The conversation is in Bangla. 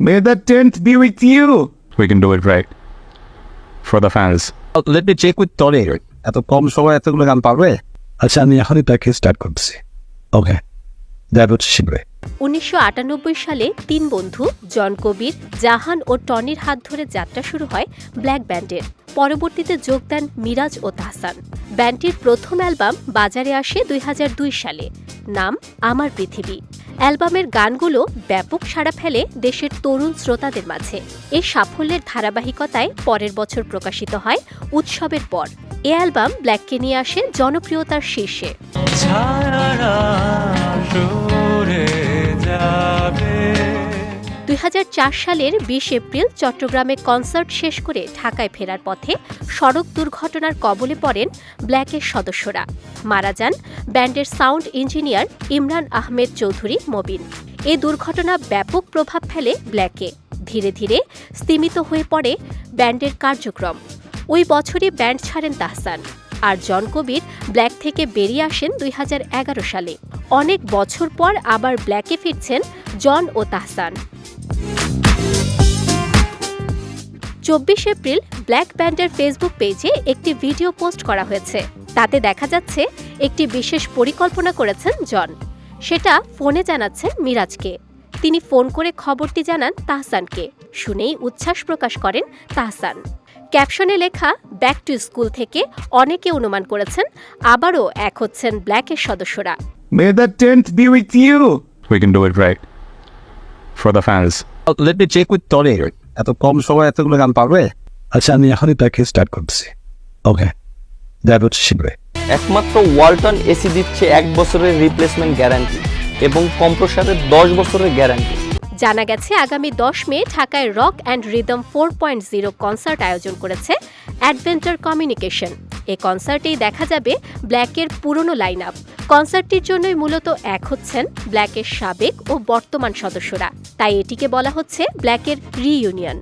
May the 10th be with you. We can do it right. For the fans. Let me check with Tony. এত কম সময় এতগুলো গান পারবে? আচ্ছা আমি এখনই তাকে স্টার্ট করছি। ওকে, দেখা হচ্ছে শীঘ্রই। 1998 সালে তিন বন্ধু জন কবির, জাহান ও টনির হাত ধরে যাত্রা শুরু হয় ব্ল্যাক ব্যান্ডের। পরবর্তীতে যোগ দেন মিরাজ ও তাহসান। ব্যান্ডটির প্রথম অ্যালবাম বাজারে আসে 2002 সালে, নাম আমার পৃথিবী। অ্যালবামের গানগুলো ব্যাপক সাড়া ফেলে দেশের তরুণ শ্রোতাদের মাঝে। এই সাফল্যের ধারাবাহিকতায় পরের বছর প্রকাশিত হয় উৎসবের পর। এ অ্যালবাম ব্ল্যাককে নিয়ে আসে জনপ্রিয়তার শীর্ষে। 2004 সালের 20 এপ্রিল চট্টগ্রামে কনসার্ট শেষ করে ঢাকায় ফেরার পথে সড়ক দুর্ঘটনার কবলে পড়েন ব্ল্যাকের সদস্যরা। মারা যান ব্যান্ডের সাউন্ড ইঞ্জিনিয়ার ইমরান আহমেদ চৌধুরী মবিন। এ দুর্ঘটনা ব্যাপক প্রভাব ফেলে ব্ল্যাকে। ধীরে ধীরে স্তিমিত হয়ে পড়ে ব্যান্ডের কার্যক্রম। ওই বছরই ব্যান্ড ছাড়েন তাহসান, আর জন কবির ব্ল্যাক থেকে বেরিয়ে আসেন 2011 সালে। অনেক বছর পর আবার ব্ল্যাকে ফিরছেন জন ও তাহসান। 24 এপ্রিল ব্ল্যাক ব্যান্ডের ফেসবুক পেজে একটি ভিডিও পোস্ট করা হয়েছে। তাতে দেখা যাচ্ছে একটি বিশেষ পরিকল্পনা করেছেন জন। সেটা ফোনে জানাচ্ছেন মিরাজকে। তিনি ফোন করে খবরটি জানান তাহসানকে। শুনেই উচ্ছ্বাস প্রকাশ করেন তাহসান। ক্যাপশনে লেখা ব্যাক টু স্কুল থেকে অনেকে অনুমান করেছেন আবারও এক হচ্ছেন ব্ল্যাকের সদস্যরা। May the 10th be with you. We can do it right. For the fans. Let me check with Tony. এত কম সময় এতগুলো গান পারবে? আচ্ছা আমি এখনই তাকে স্টার্ট করছি। ওকে, দেখা হচ্ছে শীঘ্রই। একমাত্র ওয়ালটন এসি দিচ্ছে 1 বছরের রিপ্লেসমেন্ট গ্যারান্টি এবং কম্প্রেসারের 10 বছরের গ্যারান্টি। জানা গেছে আগামী 10 মে ঢাকায় রক অ্যান্ড রিদম 4.0 কনসার্ট আয়োজন করেছে অ্যাডভেঞ্চার কমিউনিকেশন। এ কনসার্টেই দেখা যাবে ব্ল্যাকের পুরনো লাইন আপ। কনসার্টটির জন্যই মূলত এক হচ্ছেন ব্ল্যাকের সাবেক ও বর্তমান সদস্যরা, তাই এটিকে বলা হচ্ছে ব্ল্যাকের রিইউনিয়ন।